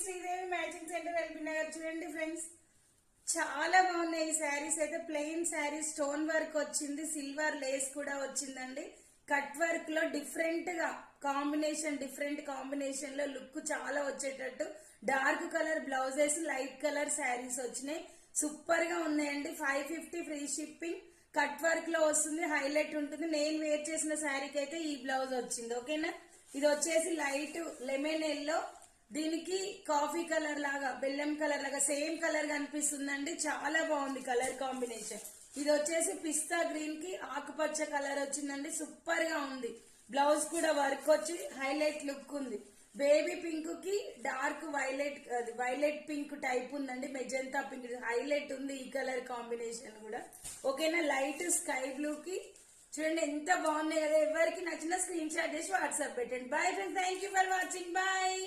Sridevi matching centre LB Nagar. చూడండి friends, చాలా బాగున్నాయి ఈ శారీస్. అయితే ప్లెయిన్ శారీ, స్టోన్ వర్క్ వచ్చింది, సిల్వర్ లేస్ కూడా వచ్చిందండి. కట్ వర్క్ లో డిఫరెంట్ గా కాంబినేషన్, డిఫరెంట్ కాంబినేషన్ లో లుక్ చాలా వచ్చేటట్టు dark colour blouses, light colour saris వచ్చినాయి. సూపర్ గా ఉన్నాయండి. 550 ఫ్రీ షిప్పింగ్. కట్ వర్క్ లో వస్తుంది, హైలైట్ ఉంటుంది. నేను వేర్ చేసిన శారీకి అయితే ఈ బ్లౌజ్ వచ్చింది. ఓకేనా, ఇది వచ్చేసి లైట్ లెమన్ ఎల్లో, దీనికి కాఫీ కలర్ లాగా, బెల్లం కలర్ లాగా సేమ్ కలర్ కనిపిస్తుందండి. చాలా బాగుంది కలర్ కాంబినేషన్. ఇది వచ్చేసి పిస్తా గ్రీన్ కి ఆకుపచ్చ కలర్ వచ్చిందండి. సూపర్ గా ఉంది. బ్లౌజ్ కూడా వర్క్ వచ్చి హైలైట్ లుక్ ఉంది. బేబీ పింక్ కి డార్క్ వైలెట్ పింక్ టైప్ ఉందండి. మెజంతా పింక్ హైలైట్ ఉంది ఈ కలర్ కాంబినేషన్ కూడా. ఓకేనా, లైట్ స్కై బ్లూ కి చూడండి ఎంత బాగున్నాయి కదా. ఎవరికి నచ్చిన స్క్రీన్ షాట్ చేసి వాట్సాప్ పెట్టండి. Bye friends, thank you for watching. Bye.